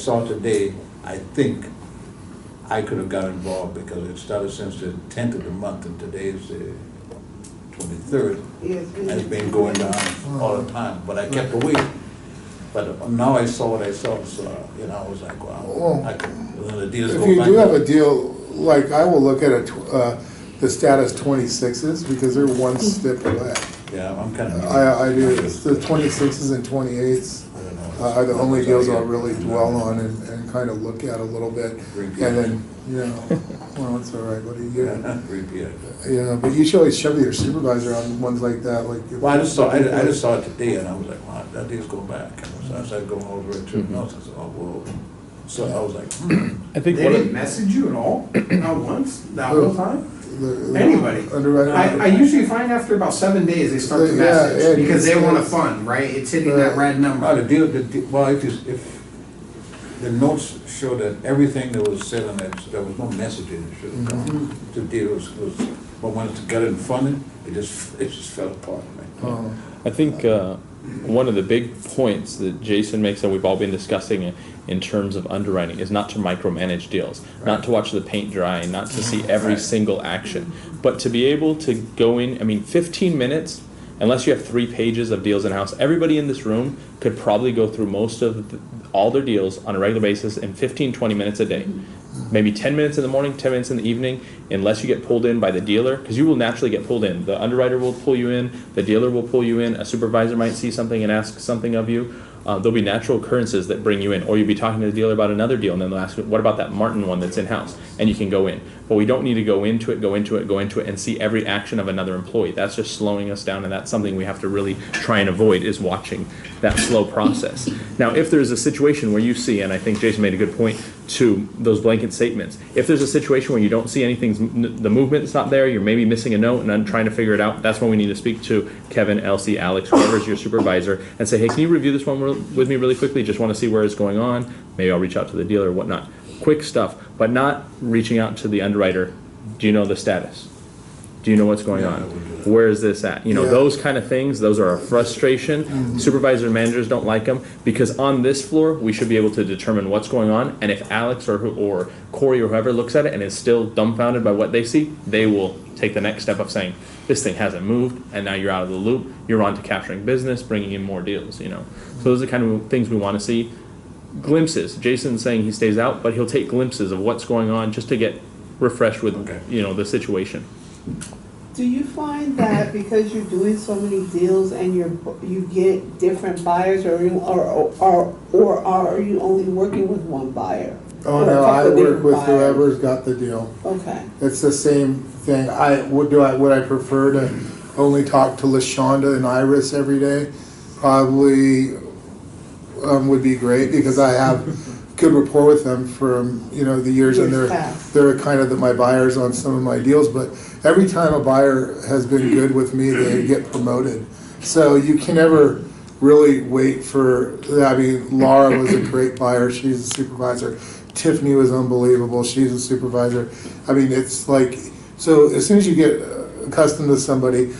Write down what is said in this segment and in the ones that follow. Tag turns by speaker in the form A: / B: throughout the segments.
A: saw today, I think I could have got involved because it started since the 10th of the month and today's the 23rd.
B: Yes,
A: And it's been going down all the time, but I kept away. But now I saw what I saw, so, you know, I was like, wow, I could, the deals
C: If
A: go
C: you
A: back
C: do have
A: up.
C: a deal, like I will look at the status 26s because they're one step away.
A: Yeah, I'm kind of.
C: I do. It's the 26s and 28s are the only deals I'll really dwell on and kind of look at a little bit. And then, you know, well, it's all right. What do you get?
A: Repeat.
C: You know, but you should always check with your supervisor on ones like that. Like,
A: Well, I just saw it today, and I was like, wow, that deal's going back. And so I started going over it too. And I was like, oh, whoa. So I was like,
D: I think
E: They didn't message you at all? Not once? That whole time? Anybody? I usually find after about 7 days they start to message because they want a fund, right? It's hitting that red number.
A: oh, the deal, well, if the notes show that everything that was said on that, there was no messaging that should have come. The deal was, but when it got it funded, it just fell apart, man.
D: I think one of the big points that Jason makes, and we've all been discussing in terms of underwriting, is not to micromanage deals, not to watch the paint dry, not to see every single action, but to be able to go in. I mean, 15 minutes, unless you have 3 pages of deals in-house, everybody in this room could probably go through most of all their deals on a regular basis in 15, 20 minutes a day. Maybe 10 minutes in the morning, 10 minutes in the evening, unless you get pulled in by the dealer, because you will naturally get pulled in. The underwriter will pull you in, the dealer will pull you in, a supervisor might see something and ask something of you. There'll be natural occurrences that bring you in, or you'll be talking to the dealer about another deal, and then they'll ask you, what about that Martin one that's in-house? And you can go in. But we don't need to go into it, and see every action of another employee. That's just slowing us down, and that's something we have to really try and avoid, is watching that slow process. Now, if there's a situation where you see, and I think Jason made a good point to those blanket statements, if there's a situation where you don't see anything, the movement's not there, you're maybe missing a note and I'm trying to figure it out, that's when we need to speak to Kevin, Elsie, Alex, whoever's your supervisor, and say, hey, can you review this one with me really quickly? Just want to see where it's going on. Maybe I'll reach out to the dealer or whatnot. Quick stuff, but not reaching out to the underwriter. Do you know the status? Do you know what's going on? Where is this at? You know, those kind of things, those are a frustration. Supervisors and managers don't like them, because on this floor, we should be able to determine what's going on. And if Alex or Corey or whoever looks at it and is still dumbfounded by what they see, they will take the next step of saying, this thing hasn't moved, and now you're out of the loop. You're on to capturing business, bringing in more deals, you know. So those are the kind of things we want to see. Glimpses. Jason's saying he stays out, but he'll take glimpses of what's going on just to get refreshed with, you know, the situation.
B: Do you find that because you're doing so many deals and you get different buyers, or are you only working with one buyer?
C: Oh no, I work with whoever's got the deal.
B: Okay.
C: It's the same thing. Would I prefer to only talk to LaShonda and Iris every day? Probably would be great, because I have good rapport with them from, you know, the years, and they're kind of my buyers on some of my deals. But every time a buyer has been good with me, they get promoted. So you can never really wait for. I mean, Laura was a great buyer; she's a supervisor. Tiffany was unbelievable; she's a supervisor. I mean, it's like, so as soon as you get accustomed to somebody,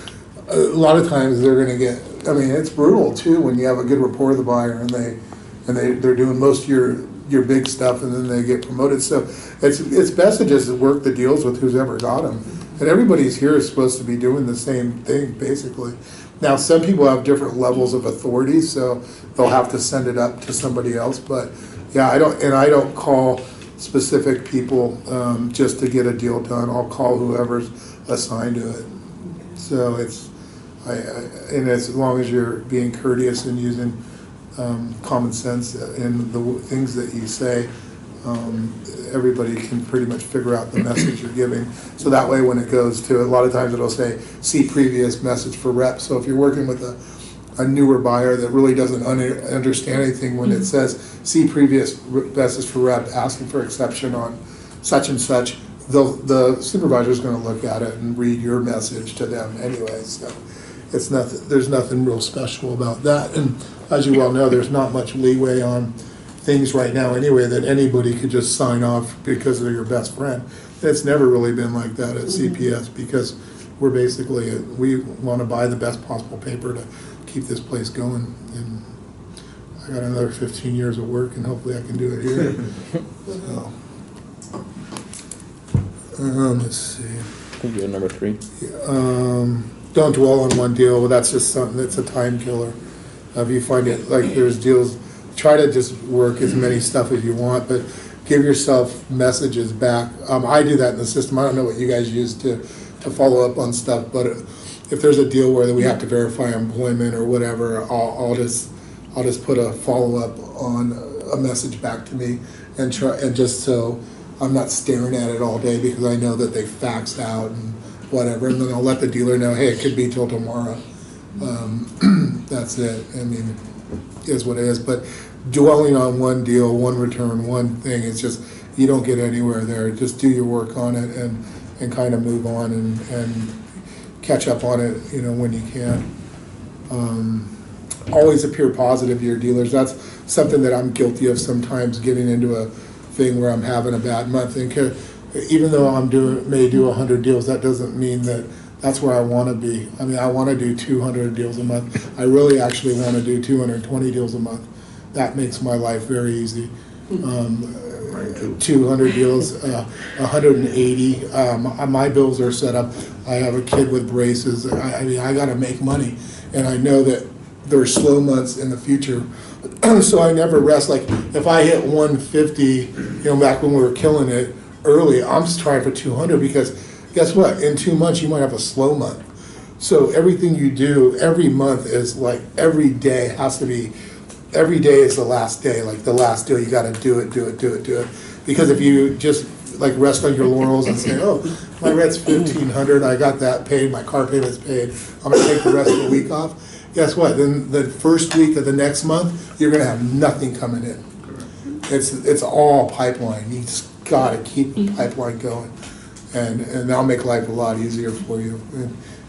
C: a lot of times they're going to get. I mean, it's brutal too when you have a good rapport with the buyer and they're doing most of your big stuff, and then they get promoted. So it's best to just work the deals with who's ever got them. And everybody's here is supposed to be doing the same thing, basically. Now, some people have different levels of authority, so they'll have to send it up to somebody else. But yeah, I don't call specific people just to get a deal done. I'll call whoever's assigned to it. So and as long as you're being courteous and using common sense in the things that you say, everybody can pretty much figure out the message you're giving. So that way, when it goes to, a lot of times it'll say, see previous message for rep. So if you're working with a newer buyer that really doesn't understand anything, when it says, see previous message for rep, asking for exception on such and such, the supervisor's going to look at it and read your message to them anyway. So it's nothing. There's nothing real special about that. And as you well know, there's not much leeway on things right now anyway, that anybody could just sign off because they're your best friend. It's never really been like that at CPS, because we're basically, we want to buy the best possible paper to keep this place going. And I got another 15 years of work, and hopefully I can do it here. So, let's see.
D: I think you're number 3.
C: Don't dwell on one deal. Well, that's just something that's a time killer. If you find it like there's deals, try to just work as many stuff as you want, but give yourself messages back. I do that in the system. I don't know what you guys use to follow up on stuff, but if there's a deal where we have to verify employment or whatever, I'll just put a follow up on a message back to me, and just so I'm not staring at it all day, because I know that they faxed out and whatever, and then I'll let the dealer know, hey, it could be till tomorrow. That's it. I mean, it is what it is. But dwelling on one deal, one return, one thing, it's just, you don't get anywhere there. Just do your work on it and kind of move on and catch up on it, when you can. Always appear positive to your dealers. That's something that I'm guilty of sometimes, getting into a thing where I'm having a bad month. And even though may do 100 deals, that doesn't mean that that's where I want to be. I mean, I want to do 200 deals a month. I really actually want to do 220 deals a month. That makes my life very easy. 200 deals, 180. My bills are set up. I have a kid with braces. I mean, I got to make money, and I know that there are slow months in the future, so I never rest. Like if I hit 150, back when we were killing it early, I'm just trying for 200, because guess what? In 2 months, you might have a slow month. So everything you do every month is like every day has to be. Every day is the last day, like the last deal. You got to do it. Because if you just like rest on your laurels and say, "Oh, my rent's $1,500. I got that paid. My car payment's paid. I'm gonna take the rest of the week off." Guess what? Then the first week of the next month, you're gonna have nothing coming in. It's all pipeline. You just got to keep the pipeline going, and that'll make life a lot easier for you.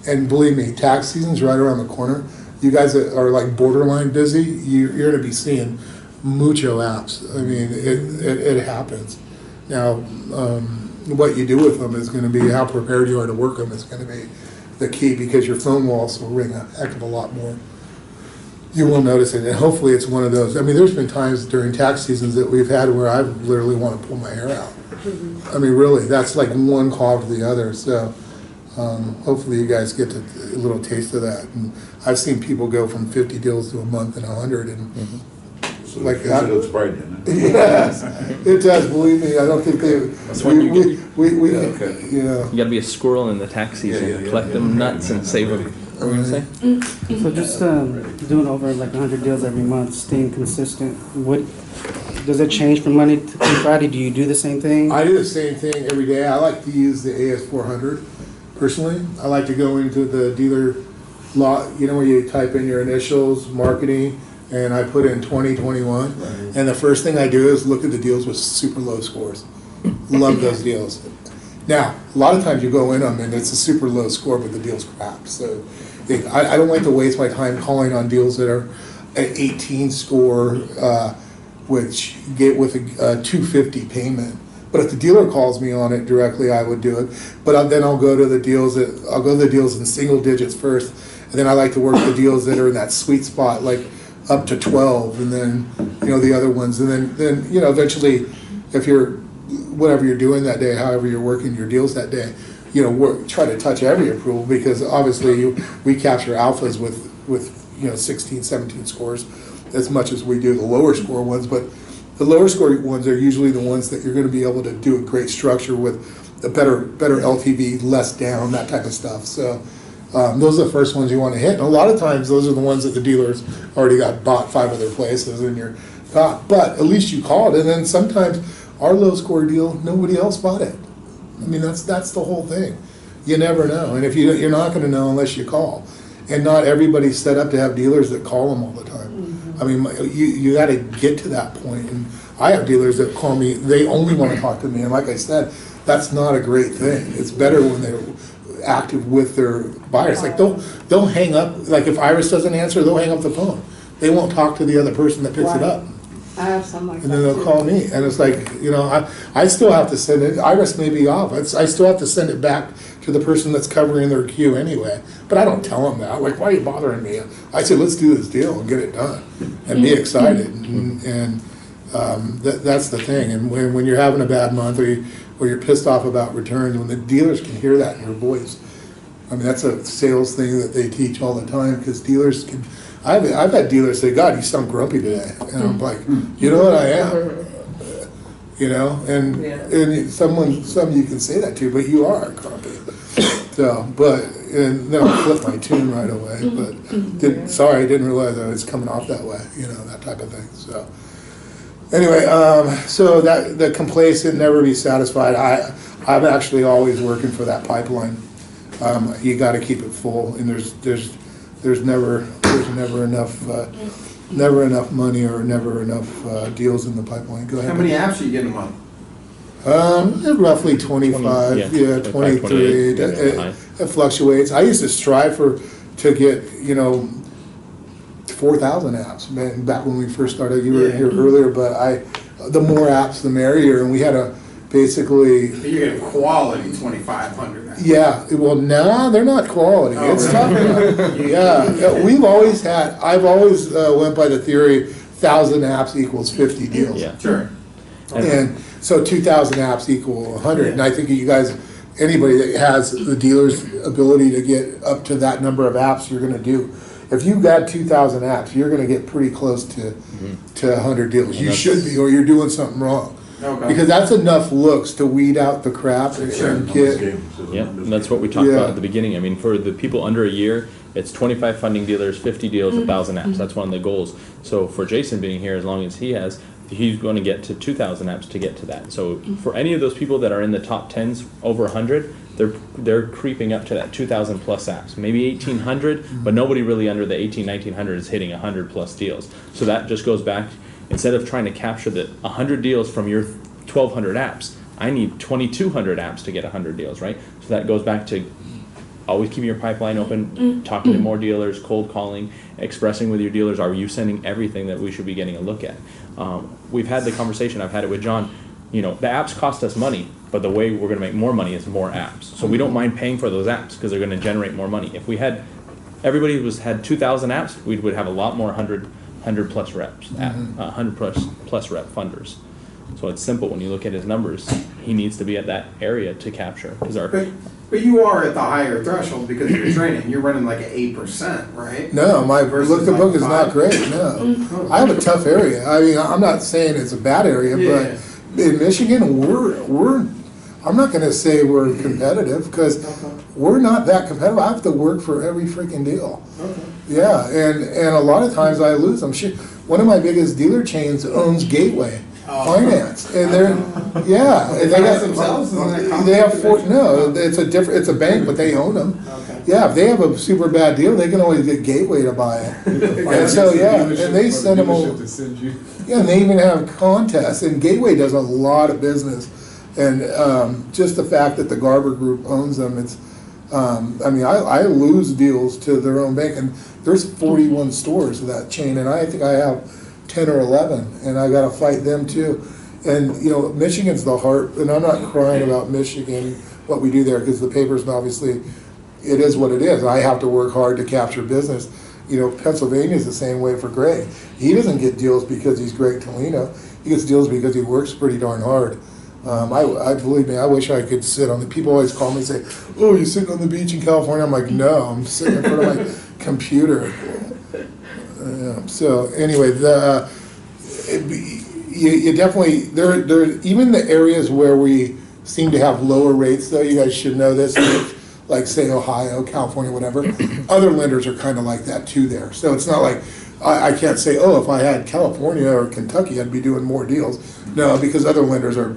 C: And believe me, tax season's right around the corner. You guys that are like borderline busy, you're going to be seeing mucho apps. I mean, it happens. Now, what you do with them is going to be, how prepared you are to work them is going to be the key, because your phone will also ring a heck of a lot more. You will notice it, and hopefully it's one of those. I mean, there's been times during tax seasons that we've had where I literally want to pull my hair out. I mean, really, that's like one call to the other. So hopefully you guys get a little taste of that. And I've seen people go from 50 deals to a month and 100, and
A: So
C: like
A: the
C: that.
A: future looks bright, doesn't it?
C: Yes, it does. Believe me, I don't think they.
D: That's when you get.
A: Okay.
C: Yeah.
D: You got to be a squirrel in the tax season.
A: Yeah.
D: Collect them nuts and save them. What were you gonna say?
F: So just doing over like 100 deals every month, staying consistent. What does it change from Monday to Friday? Do you do the same thing?
C: I do the same thing every day. I like to use the AS400 personally. I like to go into the dealer lot, where you type in your initials, marketing, and I put in 2021. Right. And the first thing I do is look at the deals with super low scores. Love those deals. Now, a lot of times you go in them and it's a super low score, but the deal's crap. So I don't like to waste my time calling on deals that are an 18 score, which get with a 250 payment. But if the dealer calls me on it directly, I would do it. But then I'll go to the deals in single digits first, and then I like to work the deals that are in that sweet spot, like up to 12, and then the other ones, and then eventually, if you're whatever you're doing that day, however you're working your deals that day, try to touch every approval, because obviously we capture alphas with 16, 17 scores as much as we do the lower score ones, but the lower score ones are usually the ones that you're going to be able to do a great structure with, a better LTV, less down, that type of stuff. So those are the first ones you want to hit. And a lot of times those are the ones that the dealers already got bought 5 other places and you're got. But at least you called. And then sometimes our low score deal, nobody else bought it. I mean, that's the whole thing. You never know. And if you're not going to know unless you call. And not everybody's set up to have dealers that call them all the time. I mean, you got to get to that point. And I have dealers that call me, they only want to talk to me. And like I said, that's not a great thing. It's better when they're active with their buyers. Like they'll hang up, like if Iris doesn't answer, they'll hang up the phone. They won't talk to the other person that picks it up.
B: I have some like that.
C: And then they'll
B: too.
C: call me, and it's like, you know, I still have to send it, Iris may be off, I still have to send it back to the person that's covering their queue anyway. But I don't tell them that, like, why are you bothering me? I said, let's do this deal and get it done, and be excited, and that's the thing. And when you're having a bad month, or you're pissed off about returns, when the dealers can hear that in your voice, I mean, that's a sales thing that they teach all the time, because dealers can, I've had dealers say, God, you sound grumpy today. And I'm like, you know what, I am. You know, and some you can say that to, but you are grumpy. So, and then I'll flip my tune right away. But sorry, I didn't realize I was coming off that way, you know, that type of thing. So anyway, so that the complacent, never be satisfied. I'm actually always working for that pipeline. You got to keep it full, and there's never enough money or never enough deals in the pipeline. Go ahead.
E: How many apps are you getting a month?
C: Roughly 25, 23. It fluctuates. I used to strive to get, you know, 4,000 apps, man, back when we first started. You were here earlier, but the more apps, the merrier, and we had a basically.
E: You're getting quality 2,500 apps.
C: Yeah, well, no, they're not quality. It's tough. I've always went by the theory, 1,000 apps equals 50 deals.
D: Yeah.
E: Sure.
C: And so 2,000 apps equal 100. And I think you guys, anybody that has the dealer's ability to get up to that number of apps, you're going to do. If you've got 2,000 apps, you're going to get pretty close to 100 deals. You should be, or you're doing something wrong.
E: Okay.
C: Because that's enough looks to weed out the crap and get.
D: Yeah, and that's what we talked about at the beginning. I mean, for the people under a year, it's 25 funding dealers, 50 deals, 1,000 apps. That's one of the goals. So for Jason being here, as long as he has, he's going to get to 2,000 apps to get to that. So for any of those people that are in the top 10s over 100, they're creeping up to that 2,000 plus apps. Maybe 1,800, but nobody really under the 1,900 is hitting 100 plus deals. So that just goes back, instead of trying to capture the 100 deals from your 1,200 apps, I need 2,200 apps to get 100 deals, right? So that goes back to always keeping your pipeline open, talking to more dealers, cold calling, expressing with your dealers, are you sending everything that we should be getting a look at? We've had the conversation, I've had it with John, you know, the apps cost us money, but the way we're going to make more money is more apps. So we don't mind paying for those apps because they're going to generate more money. If we had, everybody had 2,000 apps, we would have a lot more 100 plus reps, 100 plus rep funders. So it's simple. When you look at his numbers, he needs to be at that area to capture.
E: But you are at the higher threshold because of your training. You're running like an 8%, right?
C: No, my
E: Versus
C: the book
E: like
C: is not
E: 5?
C: great. No, I have a tough area. I mean, I'm not saying it's a bad area, but in Michigan, we're. I'm not going to say we're competitive because we're not that competitive. I have to work for every freaking deal.
E: Okay.
C: Yeah, and a lot of times I lose them. One of my biggest dealer chains owns Gateway Finance, and they're and they got
E: themselves.
C: They have it's a bank, but they own them.
E: Okay.
C: Yeah, if they have a super bad deal, they can always get Gateway to buy it. And so and they send them over. Yeah, and they even have contests, and Gateway does a lot of business. And just the fact that the Garber Group owns them, it's. I mean, I lose deals to their own bank, and there's 41 stores of that chain, and I think I have 10 or 11, and I got to fight them too. And you know, Michigan's the heart, and I'm not crying about Michigan, what we do there, because the paper's obviously, it is what it is. I have to work hard to capture business. You know, Pennsylvania's the same way for Greg. He doesn't get deals because he's Greg Tolino. He gets deals because he works pretty darn hard. I believe me, I wish I could sit on the, people always call me and say, oh, you're sitting on the beach in California? I'm like, no, I'm sitting in front of my computer. So anyway, you definitely, there even the areas where we seem to have lower rates, though, you guys should know this, like say Ohio, California, whatever, other lenders are kind of like that too there. So it's not like, I can't say, oh, if I had California or Kentucky, I'd be doing more deals. No, because other lenders are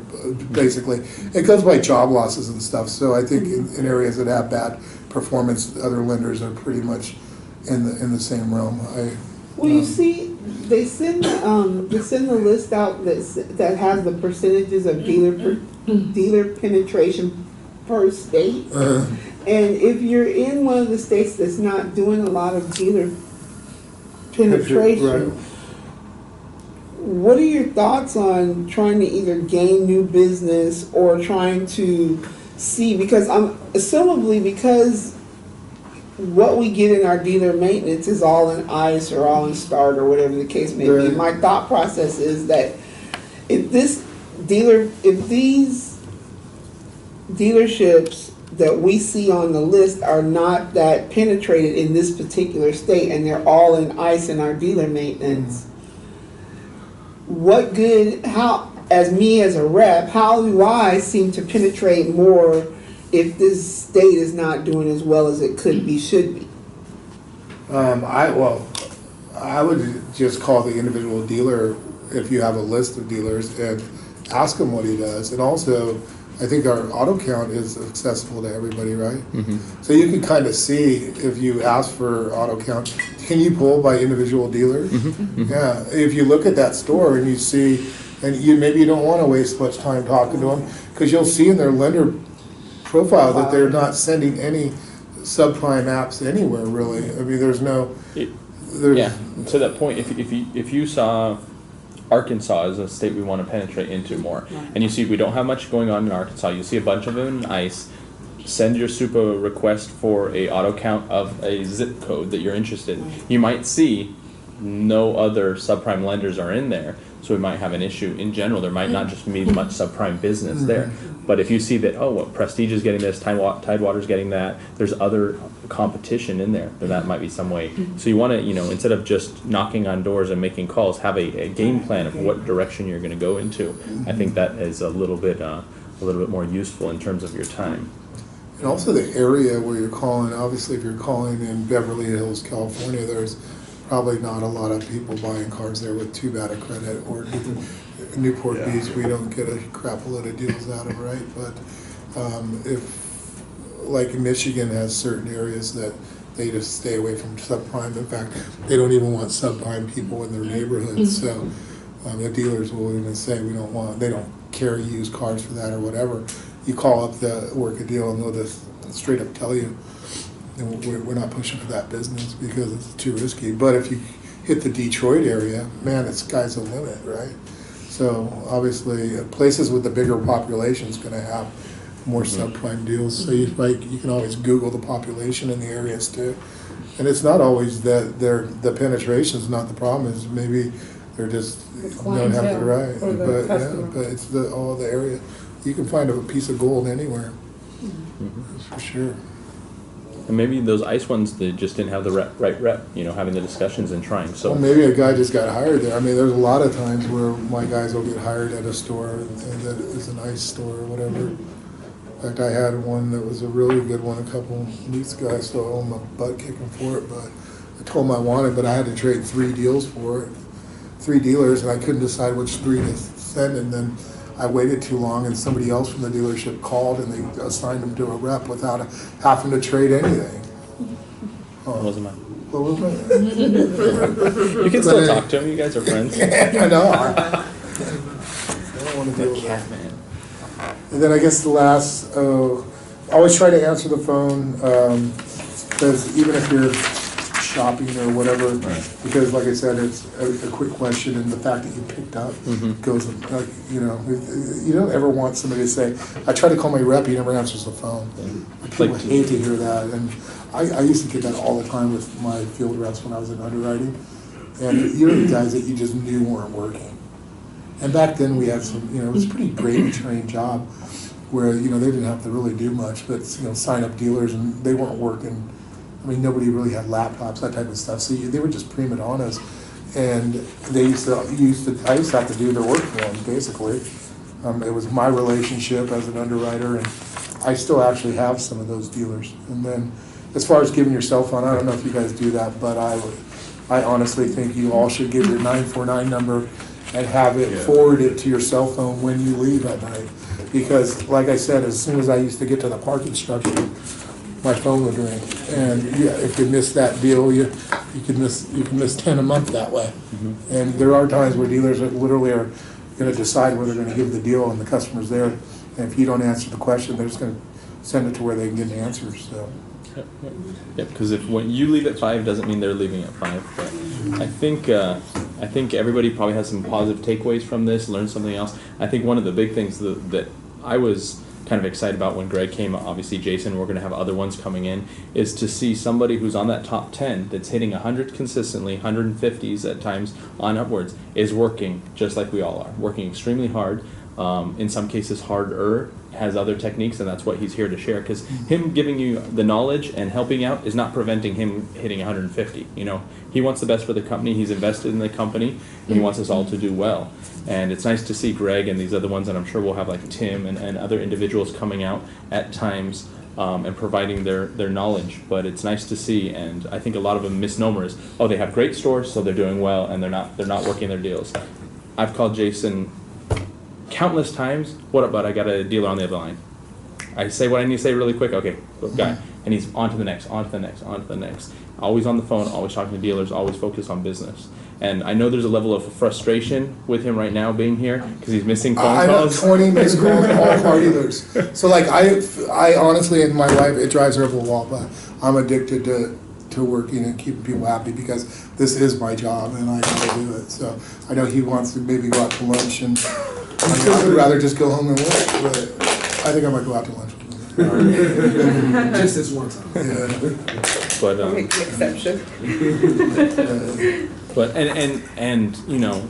C: basically, it goes by job losses and stuff. So I think in areas that have bad performance, other lenders are pretty much in the same realm.
B: Well, you see, they send the list out that has the percentages of dealer penetration per state. And if you're in one of the states that's not doing a lot of dealer penetration, what are your thoughts on trying to either gain new business or trying to see, because assumably because what we get in our dealer maintenance is all in ICE or all in START or whatever the case may be. My thought process is that if these dealerships that we see on the list are not that penetrated in this particular state and they're all in ICE in our dealer maintenance, what good, how, as me as a rep, how do I seem to penetrate more if this state is not doing as well as it could be, should be?
C: I would just call the individual dealer if you have a list of dealers and ask him what he does. And also, I think our auto count is accessible to everybody, right? Mm-hmm. So you can kind of see if you ask for auto count, can you pull by individual dealers? Mm-hmm. Yeah, if you look at that store and you see, and maybe you don't want to waste much time talking to them because you'll see in their lender profile that they're not sending any subprime apps anywhere really. I mean, there's yeah.
D: To that point, if you saw Arkansas is a state we want to penetrate into more, and you see we don't have much going on in Arkansas, you see a bunch of them in ICE, send your super request for a auto count of a zip code that you're interested in. You might see no other subprime lenders are in there, so we might have an issue in general. There might not just be much subprime business there. But if you see that, oh, well, Prestige is getting this, Tidewater's getting that, there's other competition in there, then that might be some way. So you want to, instead of just knocking on doors and making calls, have a game plan of what direction you're going to go into. I think that is a little bit more useful in terms of your time.
C: And also the area where you're calling. Obviously, if you're calling in Beverly Hills, California, there's probably not a lot of people buying cars there with too bad a credit, or Newport Beach, we don't get a crap load of deals out of, right? But if, like Michigan has certain areas that they just stay away from subprime. In fact, they don't even want subprime people in their neighborhoods. So the dealers will even say they don't carry used cars for that or whatever. You call up the work a deal and they'll just straight up tell you, we're not pushing for that business because it's too risky. But if you hit the Detroit area, man, the sky's the limit, right? So obviously, places with the bigger population is going to have more subprime deals. So you can always Google the population in the areas too. And it's not always that the penetration is not the problem. Is maybe they're just don't have the right. But it's all the area. You can find a piece of gold anywhere. That's for sure.
D: And maybe those ICE ones, they just didn't have the right rep, having the discussions and trying. So
C: maybe a guy just got hired there. I mean, there's a lot of times where my guys will get hired at a store and that is an ICE store or whatever. In fact, I had one that was a really good one a couple of weeks ago. I still owe my butt kicking for it, but I told him I wanted, but I had to trade 3 deals for it, 3 dealers, and I couldn't decide which 3 to send. And then I waited too long, and somebody else from the dealership called, and they assigned him to a rep without having to trade anything.
D: What was mine?
C: What was mine?
D: You can still talk to him. You guys are friends.
C: I know. I don't want to deal with that.
D: Man.
C: And then I guess the last, always try to answer the phone, because even if you're shopping or whatever, because like I said, it's a quick question, and the fact that you picked up goes, you don't ever want somebody to say, I try to call my rep, he never answers the phone. People hate to hear that, and I used to get that all the time with my field reps when I was in underwriting, and the guys that you just knew weren't working. And back then we had some, it was a pretty great trained job where, they didn't have to really do much, but, sign up dealers and they weren't working. I mean, nobody really had laptops, that type of stuff. So they were just prima donnas. And I used to have to do their work for them, basically. It was my relationship as an underwriter, and I still actually have some of those dealers. And then as far as giving your cell phone, I don't know if you guys do that, but I honestly think you all should give your 949 number and have it forwarded to your cell phone when you leave at night. Because, like I said, as soon as I used to get to the parking structure, my phone would ring. And if you miss that deal, you can miss 10 a month that way. And there are times where dealers literally are going to decide whether they're going to give the deal, and the customer's there. And if you don't answer the question, they're just going to send it to where they can get an answer. So.
D: Yeah, because when you leave at 5 doesn't mean they're leaving at 5. But I think I think everybody probably has some positive takeaways from this, learned something else. I think one of the big things that I was kind of excited about when Greg came, obviously Jason, we're going to have other ones coming in, is to see somebody who's on that top 10 that's hitting 100 consistently, 150s at times on upwards, is working just like we all are, working extremely hard, in some cases harder, has other techniques, and that's what he's here to share, because him giving you the knowledge and helping out is not preventing him hitting 150. You know, he wants the best for the company, he's invested in the company, and he wants us all to do well. And it's nice to see Greg and these other ones, and I'm sure we'll have like Tim and other individuals coming out at times and providing their knowledge. But it's nice to see, and I think a lot of them misnomer is, oh, they have great stores, so they're doing well, and they're not working their deals. I've called Jason countless times. What up, bud? I got a dealer on the other line. I say what I need to say really quick. Okay, guy, and he's on to the next, on to the next, on to the next. Always on the phone, always talking to dealers, always focused on business. And I know there's a level of frustration with him right now being here because he's missing phone calls.
C: I have 20 missed calls from all car dealers. So like I honestly, in my life, it drives her up a wall, but I'm addicted to working and keeping people happy because this is my job and I gotta do it. So I know he wants to maybe go out to lunch, and I would rather just go home and work, but I think I might go out to lunch with him.
E: Just this one time.
C: Yeah.
D: But
B: I'll make an exception.
D: but and you know,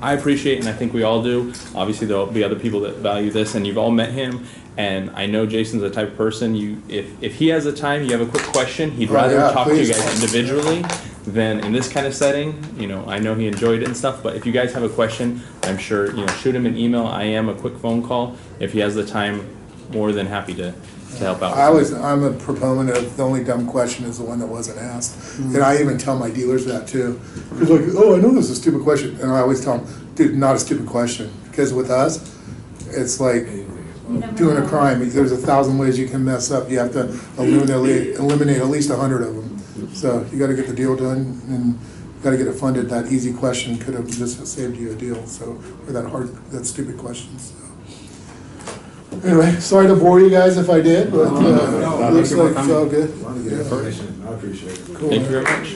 D: I appreciate, and I think we all do. Obviously, there'll be other people that value this, and you've all met him. And I know Jason's the type of person, if he has the time, you have a quick question, he'd rather talk to you guys individually than in this kind of setting. You know, I know he enjoyed it and stuff, but if you guys have a question, I'm sure, you know, shoot him an email. I am a quick phone call. If he has the time, more than happy to help out.
C: I'm a proponent of the only dumb question is the one that wasn't asked. And I even tell my dealers that too. He's like, oh, I know this is a stupid question. And I always tell them, dude, not a stupid question. Because with us, it's like doing a crime. There's 1,000 ways you can mess up. You have to eliminate at least 100 of them. So you got to get the deal done and got to get it funded. That easy question could have just saved you a deal. So, or that stupid question. So. Anyway, sorry to bore you guys if I did, but it looks like it's all good.
A: I appreciate it.
C: Cool.
D: Thank you very much.